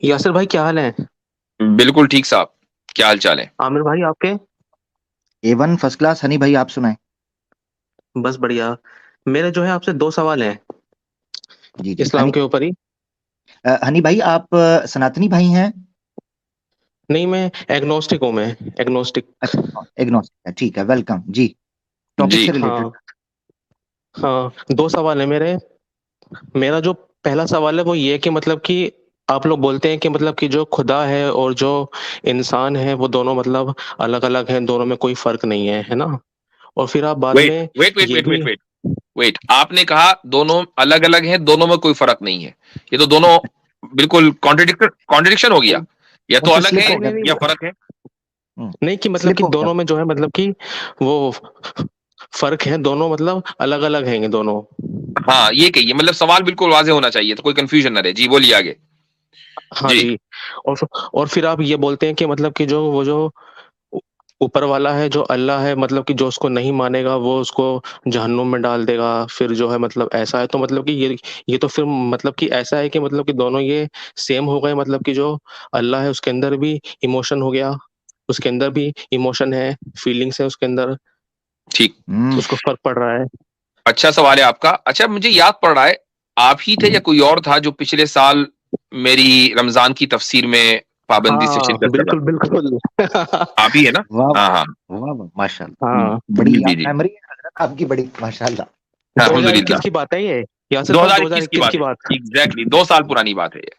یاسر بھائی کیا حال ہے؟ بالکل ٹھیک صاحب. کیا حال چال ہے؟ عامر بھائی آپ کے؟ A1 first class. ہنی بھائی آپ سنائیں. بس بڑھیا. میرے جو ہے آپ سے دو سوال ہیں جی جی اسلام ہنی. کے اوپر ہی. ہنی بھائی آپ سناتنی بھائی ہیں؟ نہیں، میں ایگنوسٹک ہوں، میں ایگنوسٹک. اچھا ایگنوسٹک ہے، ٹھیک ہے، ویلکم جی. ٹاپک جی سے ہاں ریلیٹڈ. ہاں، دو سوال ہیں میرے. میرا جو پہلا سوال ہے وہ یہ کہ مطلب کہ آپ لوگ بولتے ہیں کہ مطلب کہ جو خدا ہے اور جو انسان ہے وہ دونوں مطلب الگ الگ ہیں، دونوں میں کوئی فرق نہیں ہے نا؟ اور پھر آپ بعد ویٹ میں ویٹ ویٹ یہ ویٹ بھی. ویٹ ویٹ ویٹ آپ نے کہا دونوں الگ الگ ہیں، دونوں میں کوئی فرق نہیں ہے. یہ تو دونوں بالکل کانٹرڈکشن ہو گیا. یا تو اچھا الگ سلپ ہے نہیں ہو گیا. نہیں یا نہیں فرق ہے. نہیں کہ مطلب سلپ کہ ہو گیا. دونوں میں جو ہے مطلب کہ وہ فرق ہے، دونوں مطلب الگ الگ ہیں یہ دونوں. ہاں یہ کہیے، مطلب سوال بالکل واضح ہونا چاہیے تو کوئی کنفیوژن نہ رہے. جی بولیے آگے. ہاں جی جی. اور پھر آپ یہ بولتے ہیں کہ مطلب کہ جو وہ جو اوپر والا ہے، جو اللہ ہے، مطلب کہ جو اس کو نہیں مانے گا وہ اس کو جہنم میں ڈال دے گا. پھر جو ہے مطلب ایسا ہے تو مطلب کہ یہ تو پھر مطلب کہ ایسا ہے کہ مطلب کہ دونوں یہ سیم ہو گئے. مطلب کہ جو اللہ ہے اس کے اندر بھی ایموشن ہو گیا، اس کے اندر بھی ایموشن ہے، فیلنگس ہے اس کے اندر، ٹھیک. ہوں. اس کو فرق پڑ رہا ہے. اچھا سوال ہے آپ کا. اچھا مجھے یاد پڑ رہا ہے آپ ہی تھے یا کوئی اور تھا جو پچھلے سال میری رمضان کی تفسیر میں پابندی سے ہاں شرکت کر رہا بالکل بالکل. تھا؟ آپ ہی ہے نا؟ واہ ہاں ہاں. واہ واہ واہ، ماشاء اللہ. ہاں. بڑی جی جی یاد جی. میموری ہے حضرت آپ کی، بڑی ماشاء اللہ. دو الحمد ہزار للہ. اکیس کی بات ہے یہ، یاسر دو بھائی ہزار دو ہزار اکیس کی اکیس بات کی ہے. بات. ایگزیکٹلی 2 سال پرانی بات ہے یہ.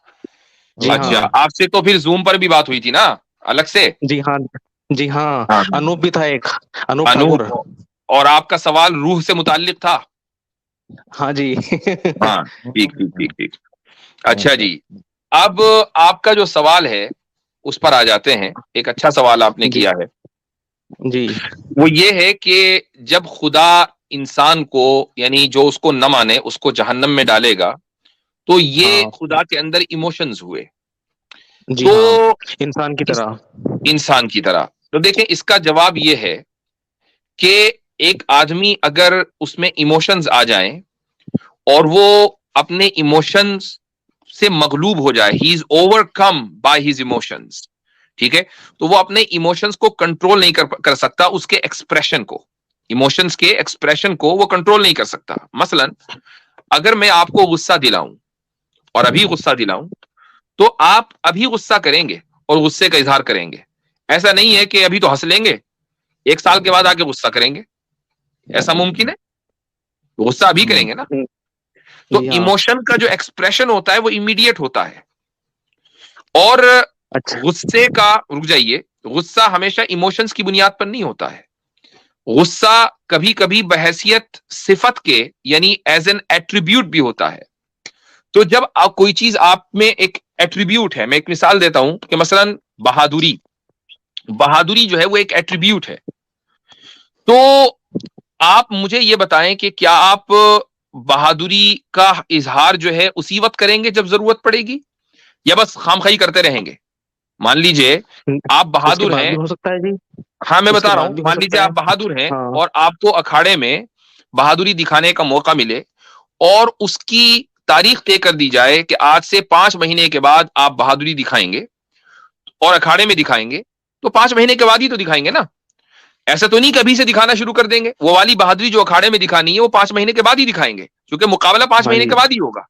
جی اوکے. ہاں. اچھا آپ سے تو پھر زوم پر بھی بات ہوئی تھی نا الگ سے؟ جی ہاں. جی ہاں. ہاں. انوپ بھی تھا، ایک انوپ ٹھاکر. انوپ. اور آپ کا سوال روح سے متعلق تھا. ہاں جی. ہاں ٹھیک ٹھیک ٹھیک ٹھیک. اچھا اوکے. جی. اب آپ کا جو سوال ہے اس پر آ جاتے ہیں. ایک اچھا سوال آپ نے جی کیا ہے. جی وہ یہ ہے کہ جب خدا انسان کو، یعنی جو اس کو نہ مانے اس کو جہنم میں ڈالے گا، تو یہ ہاں. خدا کے اندر ایموشنز ہوئے. جی تو ہاں، انسان کی اس طرح. انسان کی طرح. تو دیکھیں اس کا جواب یہ ہے کہ ایک آدمی اگر اس میں ایموشنز آ جائیں اور وہ اپنے ایموشنز سے مغلوب ہو جائے، he is over come by his emotions, ٹھیک ہے، تو وہ اپنے ایموشنز کو کنٹرول نہیں کر سکتا. اس کے ایکسپریشن کو، ایموشنز کے ایکسپریشن کو وہ کنٹرول نہیں کر سکتا. مثلا اگر میں آپ کو غصہ دلاؤں اور ابھی غصہ دلاؤں تو آپ ابھی غصہ کریں گے اور غصے کا اظہار کریں گے. ایسا نہیں ہے کہ ابھی تو ہنس لیں گے، 1 سال کے بعد آ کے غصہ کریں گے. ایسا ممکن ہے؟ غصہ ابھی کریں گے نا. تو جی ہاں. ایموشن کا جو ایکسپریشن ہوتا ہے وہ امیڈیٹ ہوتا ہے. اور اچھا. غصے کا، رک جائیے، غصہ ہمیشہ ایموشنز کی بنیاد پر نہیں ہوتا ہے. غصہ کبھی کبھی بحیثیت صفت کے، یعنی ایز این ایٹریبیوٹ بھی ہوتا ہے. تو جب کوئی چیز آپ میں ایک ایٹریبیوٹ ہے، میں ایک مثال دیتا ہوں کہ مثلا بہادری. بہادری جو ہے وہ ایک ایٹریبیوٹ ہے. تو آپ مجھے یہ بتائیں کہ کیا آپ بہادری کا اظہار جو ہے اسی وقت کریں گے جب ضرورت پڑے گی، یا بس خامخواہی کرتے رہیں گے؟ مان لیجئے آپ اس کے بہادر بعد ہیں. بھی ہو سکتا ہے جی. ہاں میں اس کے بتا رہا بعد ہوں، بھی ہو مان لیجئے سکتا ہے. آپ بہادر ہیں ہاں. اور آپ کو اکھاڑے میں بہادری دکھانے کا موقع ملے اور اس کی تاریخ طے کر دی جائے کہ آج سے 5 مہینے کے بعد آپ بہادری دکھائیں گے اور اکھاڑے میں دکھائیں گے، تو 5 مہینے کے بعد ہی تو دکھائیں گے نا. ایسا تو نہیں کبھی سے دکھانا شروع کر دیں گے. وہ والی بہادری جو اکھاڑے میں دکھانی ہے وہ 5 مہینے کے بعد ہی دکھائیں گے، کیونکہ مقابلہ پانچ ہاں مہینے جی. کے بعد ہی ہوگا.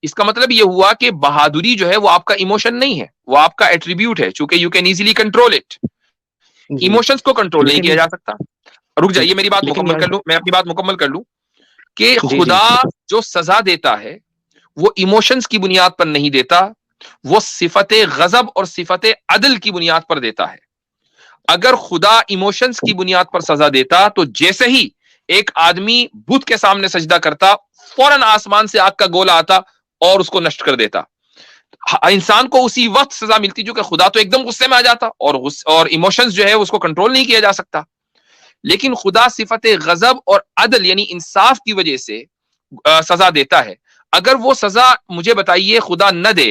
اس کا مطلب یہ ہوا کہ بہادری جو ہے وہ آپ کا ایموشن نہیں ہے، وہ آپ کا ایٹریبیوٹ ہے، چونکہ you can easily control it. جی ایموشنز کو کنٹرول نہیں لیکن کیا جا سکتا. رک جائیے میری بات لیکن مکمل کر لوں، میں اپنی بات مکمل کر لوں. کہ جی جی خدا جو سزا دیتا ہے وہ ایموشنز کی بنیاد پر نہیں دیتا، وہ صفت غضب اور صفت عدل کی بنیاد پر دیتا ہے. اگر خدا ایموشنز کی بنیاد پر سزا دیتا تو جیسے ہی ایک آدمی بت کے سامنے سجدہ کرتا، فوراً آسمان سے آگ کا گولا آتا اور اس کو نشٹ کر دیتا. انسان کو اسی وقت سزا ملتی جو کہ خدا تو ایک دم غصے میں آ جاتا اور ایموشنز جو ہے اس کو کنٹرول نہیں کیا جا سکتا. لیکن خدا صفت غضب اور عدل یعنی انصاف کی وجہ سے سزا دیتا ہے. اگر وہ سزا مجھے بتائیے خدا نہ دے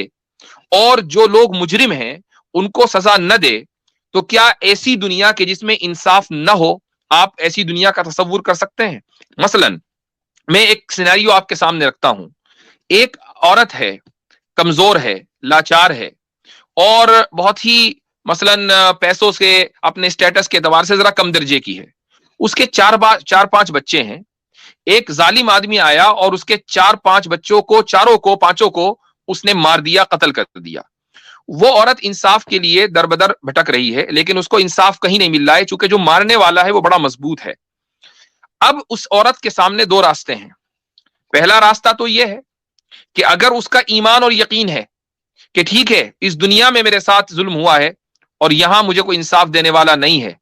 اور جو لوگ مجرم ہیں ان کو سزا نہ دے، تو کیا ایسی دنیا کے جس میں انصاف نہ ہو، آپ ایسی دنیا کا تصور کر سکتے ہیں؟ مثلا میں ایک سینیریو آپ کے سامنے رکھتا ہوں. ایک عورت ہے، کمزور ہے، لاچار ہے، اور بہت ہی مثلاً پیسوں سے اپنے اسٹیٹس کے اعتبار سے ذرا کم درجے کی ہے، اس کے چار پانچ بچے ہیں، ایک ظالم آدمی آیا اور اس کے چار پانچ بچوں کو، پانچوں کو اس نے مار دیا، قتل کر دیا. وہ عورت انصاف کے لیے در بدر بھٹک رہی ہے، لیکن اس کو انصاف کہیں نہیں مل رہا ہے، چونکہ جو مارنے والا ہے وہ بڑا مضبوط ہے. اب اس عورت کے سامنے دو راستے ہیں. پہلا راستہ تو یہ ہے کہ اگر اس کا ایمان اور یقین ہے کہ ٹھیک ہے اس دنیا میں میرے ساتھ ظلم ہوا ہے اور یہاں مجھے کوئی انصاف دینے والا نہیں ہے،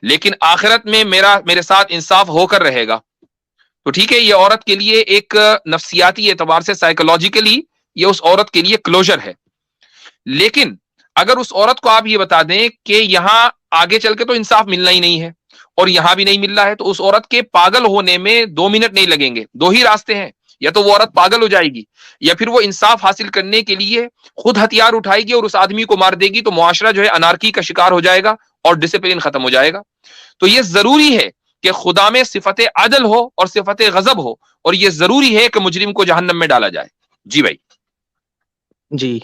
لیکن آخرت میں میرے ساتھ انصاف ہو کر رہے گا، تو ٹھیک ہے، یہ عورت کے لیے ایک نفسیاتی اعتبار سے سائیکولوجیکلی یہ اس عورت کے لیے کلوجر ہے. لیکن اگر اس عورت کو آپ یہ بتا دیں کہ یہاں آگے چل کے تو انصاف ملنا ہی نہیں ہے اور یہاں بھی نہیں مل رہا ہے، تو اس عورت کے پاگل ہونے میں 2 منٹ نہیں لگیں گے. دو ہی راستے ہیں، یا تو وہ عورت پاگل ہو جائے گی، یا پھر وہ انصاف حاصل کرنے کے لیے خود ہتھیار اٹھائے گی اور اس آدمی کو مار دے گی، تو معاشرہ جو ہے انارکی کا شکار ہو جائے گا اور ڈسپلن ختم ہو جائے گا. تو یہ ضروری ہے کہ خدا میں صفت عدل ہو اور صفت غضب ہو، اور یہ ضروری ہے کہ مجرم کو جہنم میں ڈالا جائے. جی بھائی. جی.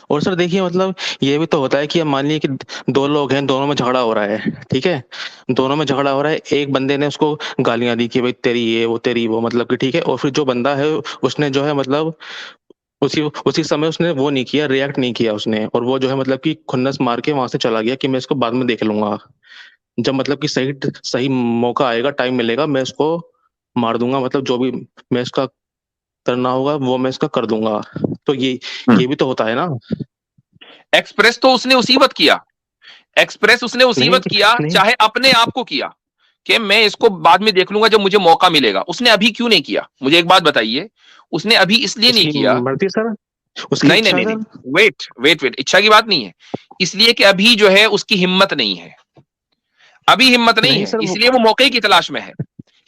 اور سر دیکھیے مطلب یہ بھی تو ہوتا ہے کہ اب مان لیے کہ دو لوگ ہیں، دونوں میں جھگڑا ہو رہا ہے، ٹھیک ہے، دونوں میں جھگڑا ہو رہا ہے، ایک بندے نے اس کو گالیاں دی کہ بھائی تیری یہ وہ تیری وہ، مطلب کہ ٹھیک ہے، اور پھر جو بندہ ہے اس نے جو ہے مطلب اسی سمے اس نے وہ نہیں کیا، ریئیکٹ نہیں کیا اس نے، اور وہ جو ہے مطلب کہ کھنس مار کے وہاں سے چلا گیا کہ میں اس کو بعد میں دیکھ لوں گا، جب مطلب کہ صحیح موقع آئے گا، ٹائم ملے گا، میں اس کو مار دوں گا، مطلب جو بھی میں اس کا کرنا ہوگا وہ میں اس کا کر دوں گا. تو یہ بھی تو ہوتا ہے نا. ایکسپریس تو اس نے اسی وقت کیا، ایکسپریس اس نے اسی وقت کیا، نہیں چاہے اپنے آپ کو کیا کہ میں اس کو بعد میں دیکھ لوں گا جب مجھے موقع ملے گا. اس نے ابھی کیوں نہیں کیا؟ مجھے ایک بات بتائیے، اس نے ابھی اس لیے اس نہیں کی کیا. مرضی سر، اس کی اچھا نہیں، سر. ویٹ، اچھا کی بات نہیں ہے، اس لیے کہ ابھی جو ہے اس کی ہمت نہیں ہے، ابھی ہمت نہیں ہے، سر اس لیے وہ موقع کی تلاش میں ہے.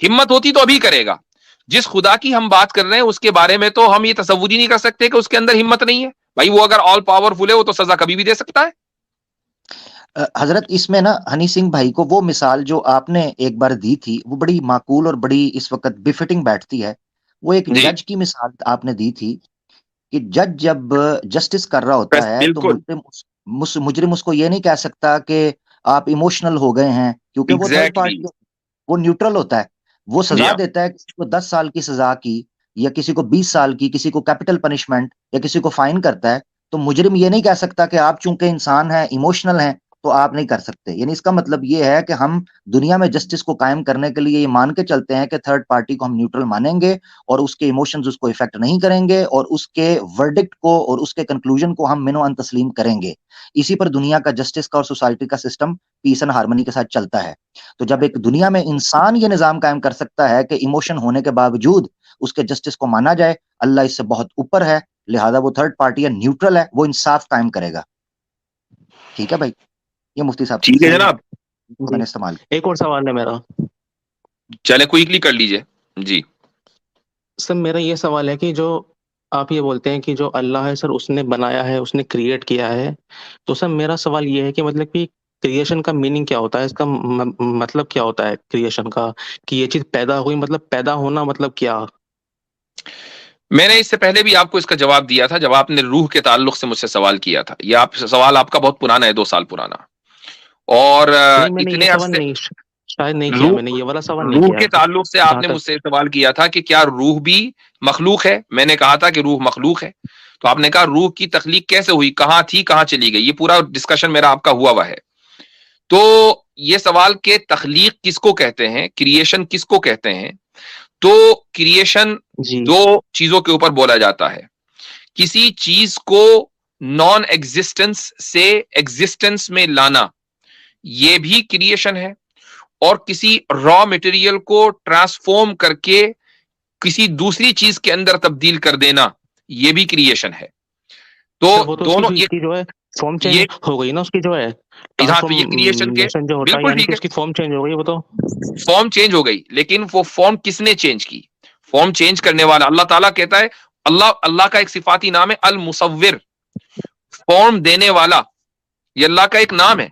ہمت ہوتی تو ابھی کرے گا. جس خدا کی ہم بات کر رہے ہیں اس کے بارے میں تو ہم یہ تصور ہی نہیں کر سکتے کہ اس کے اندر ہمت نہیں ہے. بھائی وہ اگر آل پاورفل ہے وہ تو سزا کبھی بھی دے سکتا ہے. حضرت اس میں نا ہنی سنگھ بھائی کو وہ مثال جو آپ نے ایک بار دی تھی وہ بڑی معقول اور بڑی اس وقت بفٹنگ بیٹھتی ہے. وہ ایک جی جج کی مثال آپ نے دی تھی کہ جج جب جسٹس کر رہا ہوتا بس ہے تو بالکل مجرم اس کو یہ نہیں کہہ سکتا کہ آپ ایموشنل ہو گئے ہیں، کیونکہ وہ تھرڈ ایگزیکٹلی. پارٹی، وہ نیوٹرل ہوتا ہے. وہ سزا دیتا ہے، کسی کو 10 سال کی سزا کی یا کسی کو 20 سال کی، کسی کو کیپٹل پنشمنٹ یا کسی کو فائن کرتا ہے، تو مجرم یہ نہیں کہہ سکتا کہ آپ چونکہ انسان ہیں، ایموشنل ہیں، تو آپ نہیں کر سکتے. یعنی اس کا مطلب یہ ہے کہ ہم دنیا میں جسٹس کو قائم کرنے کے لیے یہ مان کے چلتے ہیں کہ تھرڈ پارٹی کو ہم نیوٹرل مانیں گے اور اس کے ایموشنز اس کو افیکٹ نہیں کریں گے اور اس کے ورڈکٹ کو اور اس کے کنکلوژن کو ہم منو ان تسلیم کریں گے. اسی پر دنیا کا جسٹس کا اور سوسائٹی کا سسٹم پیس اینڈ ہارمنی کے ساتھ چلتا ہے. تو جب ایک دنیا میں انسان یہ نظام قائم کر سکتا ہے کہ ایموشن ہونے کے باوجود اس کے جسٹس کو مانا جائے، اللہ اس سے بہت اوپر ہے، لہذا وہ تھرڈ پارٹی ہے، نیوٹرل ہے، وہ انصاف قائم کرے گا. ٹھیک ہے بھائی، یہ مفتی صاحب ٹھیک ہے سے جناب. میں نے استعمال کیا. ایک اور سوال ہے میرا. چلے کوئکلی کر لیجئے. جی سر میرا یہ سوال ہے کہ جو آپ یہ بولتے ہیں کہ جو اللہ ہے سر اس نے بنایا ہے، اس نے کریٹ کیا ہے، تو سر میرا سوال یہ ہے کہ مطلب کہ کریشن کا میننگ کیا ہوتا ہے، اس کا مطلب کیا ہوتا ہے کریشن کا، کہ یہ چیز پیدا ہوئی، مطلب پیدا ہونا مطلب کیا؟ میں نے اس سے پہلے بھی آپ کو اس کا جواب دیا تھا جب آپ نے روح کے تعلق سے مجھ سے سوال کیا تھا. یہ سوال آپ کا بہت پرانا ہے، 2 سال پرانا. اور نہیں میں نے یہ اتنے سوال عرصے نہیں، شاید نہیں کیا میں نے یہ والا سوال نہیں روح کیا. کے تعلق سے آپ جہاں نے تک مجھ سے سوال کیا تھا کہ کیا روح بھی مخلوق ہے. میں نے کہا تھا کہ روح مخلوق ہے. تو آپ نے کہا روح کی تخلیق کیسے ہوئی، کہاں تھی، کہاں چلی گئی. یہ پورا ڈسکشن میرا آپ کا ہوا ہے. تو یہ سوال کہ تخلیق کس کو کہتے ہیں، کریشن کس کو کہتے ہیں، تو کریشن جی 2 چیزوں کے اوپر بولا جاتا ہے. کسی چیز کو نان ایگزسٹنس سے ایگزسٹنس میں لانا، یہ بھی کریشن ہے. اور کسی را مٹیریل کو ٹرانسفارم کر کے کسی دوسری چیز کے اندر تبدیل کر دینا، یہ بھی کریشن ہے. تو سر وہ تو دونوں اس کی جو ہے فارم چینج یہ ہو گئی نا، اس کی جو ہے یہاں پہ یہ کریشن کے ٹرانسفارمیشن جو ہوتا ہے، بالکل یعنی ٹھیک کہ ہے، اس کی فارم چینج ہو گئی. وہ تو فارم چینج ہو گئی، لیکن وہ فارم کس نے چینج کی؟ فارم چینج کرنے والا اللہ تعالیٰ کہتا ہے. اللہ کا ایک صفاتی نام ہے المصور، فارم دینے والا. یہ اللہ کا ایک نام ہے،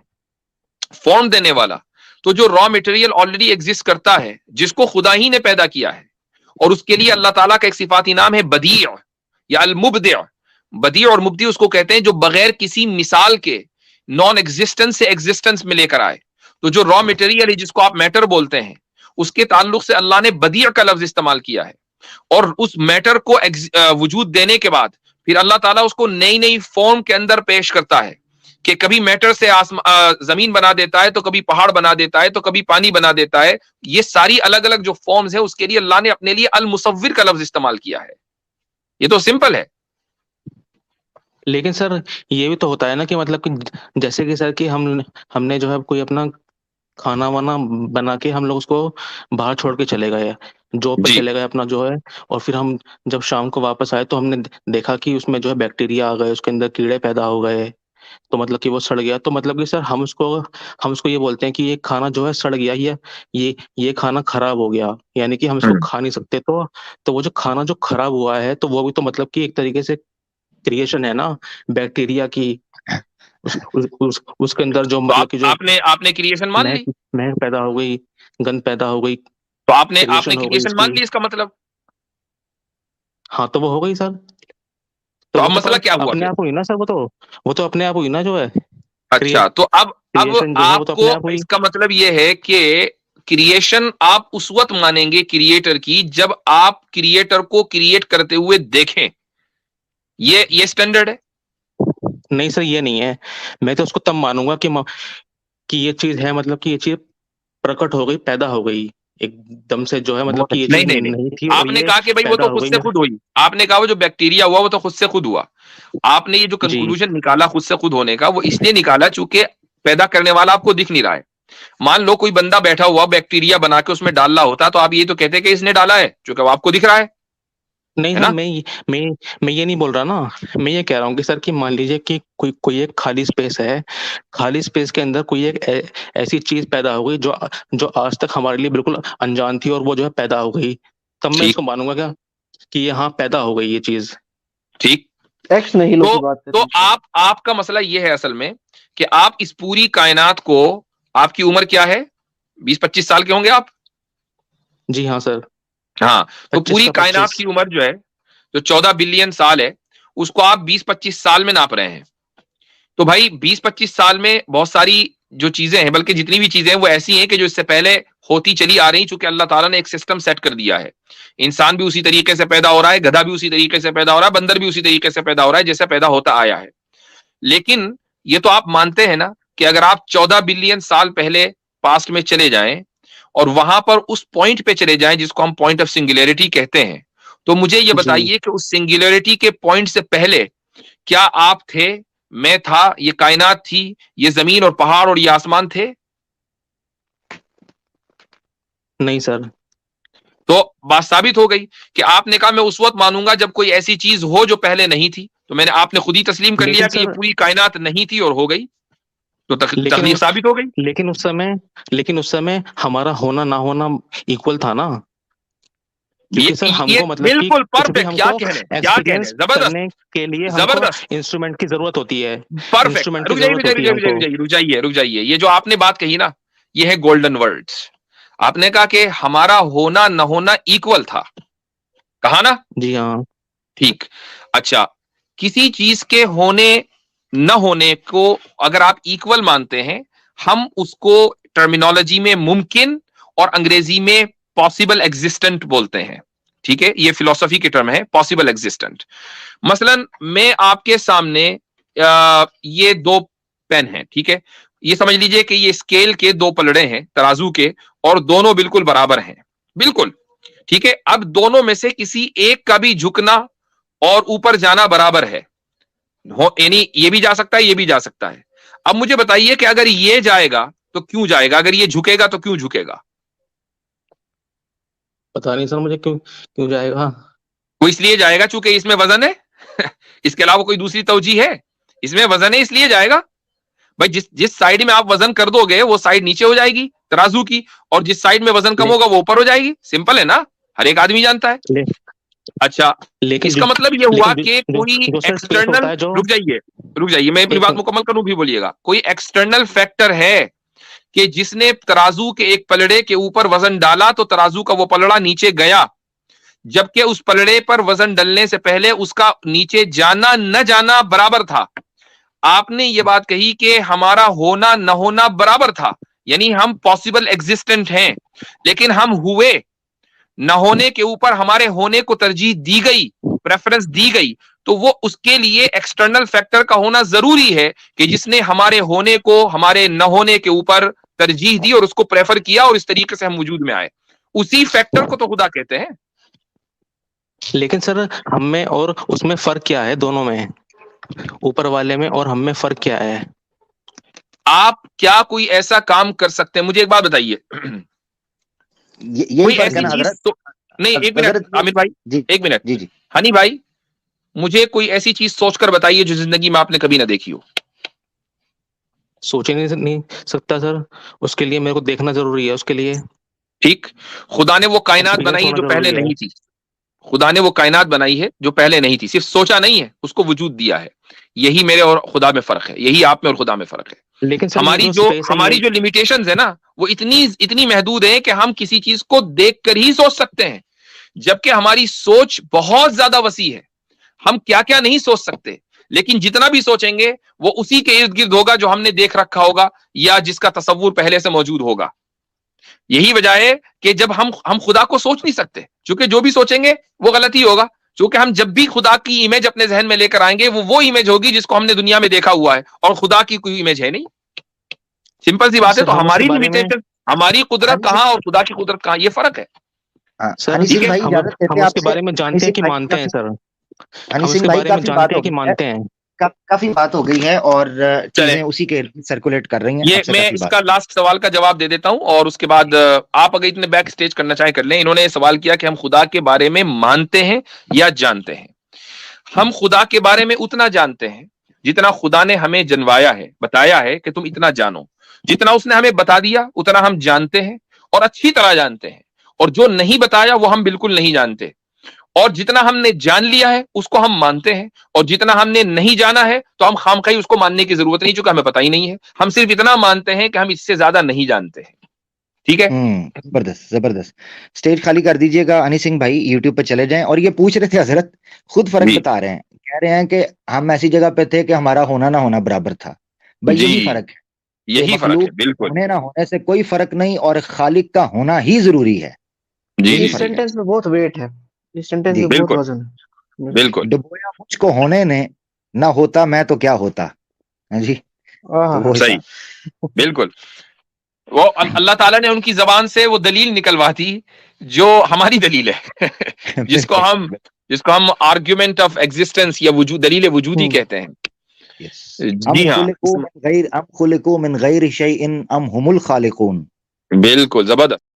فارم دینے والا. تو جو را مٹیریل آلریڈی ایگزسٹ کرتا ہے، جس کو خدا ہی نے پیدا کیا ہے، اور اس کے لیے اللہ تعالیٰ کا ایک صفاتی نام ہے بدیع یا المبدع. بدیع اور مبدی اس کو کہتے ہیں جو بغیر کسی مثال کے نان ایگزسٹنس سے ایگزسٹنس میں لے کر آئے. تو جو را مٹیریل ہے جس کو آپ میٹر بولتے ہیں اس کے تعلق سے اللہ نے بدیع کا لفظ استعمال کیا ہے, اور اس میٹر کو وجود دینے کے بعد پھر اللہ تعالیٰ اس کو نئی نئی فارم کے اندر پیش کرتا ہے کہ کبھی میٹر سے زمین بنا دیتا ہے, تو کبھی پہاڑ بنا دیتا ہے, تو کبھی پانی بنا دیتا ہے. یہ ساری الگ الگ جو فارمز ہیں اس کے لیے اللہ نے اپنے لیے المصور کا لفظ استعمال کیا ہے. یہ تو سمپل ہے. لیکن سر یہ بھی تو ہوتا ہے نا کہ مطلب کہ جیسے کہ سر کہ ہم نے جو ہے کوئی اپنا کھانا وانا بنا کے ہم لوگ اس کو باہر چھوڑ کے چلے گئے, جاب پہ جی چلے گئے اپنا جو ہے, اور پھر ہم جب شام کو واپس آئے تو ہم نے دیکھا کہ اس میں جو ہے بیکٹیریا آ گئے, اس کے اندر کیڑے پیدا ہو گئے, تو مطلب کہ وہ سڑ گیا. تو مطلب کہ سر ہم اس کو یہ بولتے ہیں کہ یہ کھانا جو ہے سڑ گیا, یہ کھانا خراب ہو گیا, یعنی کہ ہم اس کو کھا نہیں سکتے. تو وہ جو کھانا جو خراب ہوا ہے تو وہ بھی تو مطلب کہ ایک طریقے سے کریشن ہے نا بیکٹیریا کی. اس کے اندر جو مطلب کہ جو آپ نے کریشن مان لی, مہک پیدا ہو گئی, گند پیدا ہو گئی, تو آپ نے کریشن ہو گئی کریشن اس مان کی. لی اس کا مطلب. ہاں تو وہ ہو گئی سر. تو اب وہ مسئلہ کیا ہوا اپنے پھر؟ آپ ہوئی نا سر, وہ تو اپنے آپ ہوئی نا جو ہے. اچھا تو اب کریشن جو ہے وہ آپ تو کو اپنے آپ ہوئی. اس کا مطلب یہ ہے کہ کریشن آپ اس وقت مانیں گے کریٹر کی جب آپ کریٹر کو کریٹ کرتے ہوئے دیکھیں. یہ سٹینڈرڈ ہے. نہیں سر یہ نہیں ہے. میں تو اس کو تب مانوں گا کہ یہ چیز ہے, مطلب کہ یہ چیز پرکٹ ہو گئی, پیدا ہو گئی ایک دم سے جو ہے, مطلب کہ یہ چیز نہیں تھی اور آپ نے یہ کہا کہ بھائی وہ پیدا تو ہو خود گئی. سے خود ہوئی. آپ نے کہا وہ جو بیکٹیریا ہوا وہ تو خود سے خود ہوا. آپ نے یہ جو جی کنکلوژن نکالا خود سے خود ہونے کا, وہ اس لیے نکالا چونکہ پیدا کرنے والا آپ کو دکھ نہیں رہا ہے. مان لو کوئی بندہ بیٹھا ہوا بیکٹیریا بنا کے اس میں ڈالنا ہوتا تو آپ یہ تو کہتے کہ اس نے ڈالا ہے, چونکہ وہ آپ کو دکھ رہا ہے. نہیں سر, میں یہ نہیں بول رہا نا. میں یہ کہہ رہا ہوں کہ سر کہ مان لیجیے کہ کوئی ایک خالی اسپیس ہے, خالی اسپیس کے اندر کوئی ایک ایسی چیز پیدا ہو گئی جو آج تک ہمارے لیے بالکل انجان تھی, اور وہ جو ہے پیدا ہو گئی. تب میں اس کو مانوں گا کیا کہ یہاں پیدا ہو گئی یہ چیز. ٹھیک, ایکس نہیں لو کی بات تو آپ کا مسئلہ یہ ہے اصل میں کہ آپ اس پوری کائنات کو, آپ کی عمر کیا ہے, 20-25 سال کے ہوں گے آپ. جی ہاں سر. ہاں, تو 25 پوری کا کائنات 25. کی عمر جو ہے جو 14 بلین سال ہے اس کو آپ 20-25 سال میں ناپ رہے ہیں. تو بھائی 20-25 سال میں بہت ساری جو چیزیں ہیں, بلکہ جتنی بھی چیزیں ہیں وہ ایسی ہیں کہ جو اس سے پہلے ہوتی چلی آ رہی, چونکہ اللہ تعالیٰ نے ایک سسٹم سیٹ کر دیا ہے. انسان بھی اسی طریقے سے پیدا ہو رہا ہے, گدھا بھی اسی طریقے سے پیدا ہو رہا ہے, بندر بھی اسی طریقے سے پیدا ہو رہا ہے جیسے پیدا ہوتا آیا ہے. لیکن یہ تو آپ مانتے ہیں نا کہ اگر آپ 14 بلین سال پہلے پاسٹ میں چلے جائیں اور وہاں پر اس پوائنٹ پہ چلے جائیں جس کو ہم پوائنٹ آف سنگولیرٹی کہتے ہیں, تو مجھے یہ بتائیے کہ اس سنگولیرٹی کے پوائنٹ سے پہلے کیا آپ تھے, میں تھا, یہ کائنات تھی, یہ زمین اور پہاڑ اور یہ آسمان تھے؟ نہیں سر. تو بات ثابت ہو گئی کہ آپ نے کہا میں اس وقت مانوں گا جب کوئی ایسی چیز ہو جو پہلے نہیں تھی. تو میں نے, آپ نے خود ہی تسلیم کر لیا کہ یہ پوری کائنات نہیں تھی اور ہو گئی, تو تخلیق ثابت ہو گئی. لیکن اس سمے ہمارا ہونا نہ ہونا ایکول تھا نا. سر ہم کو مطلب بالکل کچھ بھی پرفیکٹ, ہم کیا کو کہنے, ایکسپیرینس زبردست کرنے کے لیے ہم کو انسٹرومنٹ کی ضرورت ہوتی ہے. پرفیکٹ. رک جائیے, یہ جو آپ نے بات کہی نا یہ ہے گولڈن ورڈز. آپ نے کہا کہ ہمارا ہونا نہ ہونا ایکول تھا, کہا نا؟ جی ہاں. ٹھیک. اچھا, کسی چیز کے ہونے نہ ہونے کو اگر آپ ایکول مانتے ہیں, ہم اس کو ٹرمینالوجی میں ممکن اور انگریزی میں پاسبل ایگزسٹنٹ بولتے ہیں. ٹھیک ہے, یہ فلسفی کے ٹرم ہے پاسبل ایگزسٹنٹ. مثلا میں آپ کے سامنے یہ 2 پین ہیں, ٹھیک ہے, یہ سمجھ لیجئے کہ یہ اسکیل کے 2 پلڑے ہیں ترازو کے, اور دونوں بالکل برابر ہیں, بالکل ٹھیک ہے. اب دونوں میں سے کسی ایک کا بھی جھکنا اور اوپر جانا برابر ہے, یعنی یہ بھی جا سکتا ہے, یہ بھی جا سکتا ہے. اب مجھے بتائیے کہ اگر یہ جائے گا تو کیوں جائے گا, اگر یہ جھکے گا تو کیوں جھکے گا؟ پتا نہیں سر مجھے کیوں جائے گا. وہ اس لیے جائے گا چونکہ اس میں وزن ہے. اس کے علاوہ کوئی دوسری توجہ ہے؟ اس میں وزن ہے اس لیے جائے گا. بھائی جس سائیڈ میں آپ وزن کر دو گے وہ سائیڈ نیچے ہو جائے گی ترازو کی, اور جس سائیڈ میں وزن کم ہوگا وہ اوپر ہو جائے گی. سمپل ہے نا, ہر ایک آدمی جانتا ہے. اچھا, اس کا مطلب یہ ہوا کہ کوئی ایکسٹرنل, رک جائیے میں اپنی بات مکمل کروں بھی بولیے گا. کوئی ایکسٹرنل فیکٹر ہے کہ جس نے ترازو کے ایک پلڑے کے اوپر وزن ڈالا تو ترازو کا وہ پلڑا نیچے گیا, جبکہ اس پلڑے پر وزن ڈلنے سے پہلے اس کا نیچے جانا نہ جانا برابر تھا. آپ نے یہ بات کہی کہ ہمارا ہونا نہ ہونا برابر تھا، یعنی ہم پاسبل ایگزسٹنٹ ہیں، لیکن ہم ہوئے نہ ہونے کے اوپر ہمارے ہونے کو ترجیح دی گئی، پریفرنس دی گئی، تو وہ اس کے لیے ایکسٹرنل فیکٹر کا ہونا ضروری ہے کہ جس نے ہمارے ہونے کو ہمارے نہ ہونے کے اوپر ترجیح دی اور اس کو پریفر کیا اور اس طریقے سے ہم وجود میں آئے. اسی فیکٹر کو تو خدا کہتے ہیں. لیکن سر ہم میں اور اس میں فرق کیا ہے؟ دونوں میں، اوپر والے میں اور ہم میں فرق کیا ہے؟ آپ کیا کوئی ایسا کام کر سکتے ہیں؟ مجھے ایک بات بتائیے، یہی کوئی فرق ہے ایسی نا چیز حضرت. نہیں، ایک منٹ حضرت عامر بھائی، جی ایک منٹ جی جی ہنی بھائی، مجھے کوئی ایسی چیز سوچ کر بتائیے جو زندگی میں آپ نے کبھی نہ دیکھی ہو. سوچ ہی نہیں سکتا سر، اس کے لیے میرے کو دیکھنا ضروری ہے. اس کے لیے ٹھیک، خدا نے وہ کائنات ایکسپیرینس بنائی ہے ہونا جو پہلے ضروری ہے. نہیں تھی. خدا نے وہ کائنات بنائی ہے جو پہلے نہیں تھی، صرف سوچا نہیں ہے، اس کو وجود دیا ہے. یہی میرے اور خدا میں فرق ہے، یہی آپ میں اور خدا میں فرق ہے. لیکن سر یہ جو اسپیس ہے ہماری جو لمیٹیشنز ہے نا وہ اتنی محدود ہیں کہ ہم کسی چیز کو دیکھ کر ہی سوچ سکتے ہیں، جبکہ ہماری سوچ بہت زیادہ وسیع ہے. ہم کیا کیا نہیں سوچ سکتے، لیکن جتنا بھی سوچیں گے وہ اسی کے ارد گرد ہوگا جو ہم نے دیکھ رکھا ہوگا یا جس کا تصور پہلے سے موجود ہوگا. یہی وجہ ہے کہ جب ہم خدا کو سوچ نہیں سکتے، چونکہ جو بھی سوچیں گے وہ غلط ہی ہوگا. چونکہ ہم جب بھی خدا کی امیج اپنے ذہن میں لے کر آئیں گے وہ امیج ہوگی جس کو ہم نے دنیا میں دیکھا ہوا ہے، اور خدا کی کوئی امیج ہے نہیں. سمپل سی بات ہے. تو ہماری لمیٹیشن، ہماری قدرت کہاں اور خدا کی قدرت کہاں، یہ فرق ہے. سر ہنی سنگھ بھائی اجازت ہم دیتے ہیں اس آپ کے سے. بارے میں جانتے ہیں کہ مانتے ہیں سر، ہنی ہم اس سنگھ کے بھائی بارے میں کافی جانتے بات ہیں ہو کہ گئی ہے، مانتے ہیں. کافی بات ہو گئی ہے اور چلیں، چیزیں اسی کے سرکولیٹ کر رہی ہیں. یہ اب سے میں کافی اس بات کا لاسٹ سوال کا جواب دے دیتا ہوں اور اس کے بعد آپ اگر اتنے بیک سٹیج کرنا چاہیں کر لیں. انہوں نے سوال کیا کہ ہم خدا کے بارے میں مانتے ہیں یا جانتے ہیں. ہم خدا کے بارے میں اتنا جانتے ہیں جتنا خدا نے ہمیں جنوایا ہے، بتایا ہے کہ تم اتنا جانو. جتنا اس نے ہمیں بتا دیا اتنا ہم جانتے ہیں اور اچھی طرح جانتے ہیں، اور جو نہیں بتایا وہ ہم بالکل نہیں جانتے. اور جتنا ہم نے جان لیا ہے اس کو ہم مانتے ہیں، اور جتنا ہم نے نہیں جانا ہے تو ہم خامخواہی اس کو ماننے کی ضرورت نہیں، چونکہ ہمیں پتہ ہی نہیں ہے. ہم صرف اتنا مانتے ہیں کہ ہم اس سے زیادہ نہیں جانتے ہیں. ٹھیک ہے، زبردست زبردست. اسٹیج خالی کر دیجئے گا. ہنی سنگھ بھائی یوٹیوب پہ چلے جائیں. اور یہ پوچھ رہے تھے حضرت، خود فرق جی بتا رہے ہیں، کہہ رہے ہیں کہ ہم ایسی جگہ پہ تھے کہ ہمارا ہونا نہ ہونا برابر تھا. بھائی یہی جی، فرق ہے. یہی فرق مخلوق ہے، بالکل. ہونے نہ ہونے سے کوئی فرق نہیں، اور خالق کا ہونا ہی ضروری ہے. جی یہی جی اس فرق ہے. سینٹینس میں بہت ویٹ ہے، اس سینٹینس جی میں بہت بالکل وزن ہے. بالکل. ڈبویا مجھ کو ہونے نے، نہ ہوتا میں تو کیا ہوتا. ہاں جی، تو وہ صحیح، حساب. بالکل. وہ اللہ تعالیٰ نے ان کی زبان سے وہ دلیل نکلوا دی جو ہماری دلیل ہے جس کو ہم آرگیومنٹ آف ایگزسٹنس یا وجود، دلیل وجودی کہتے ہیں. جی ہاں، ام خلقوا من غیر شیء ام هم الخالقون. بالکل زبردست.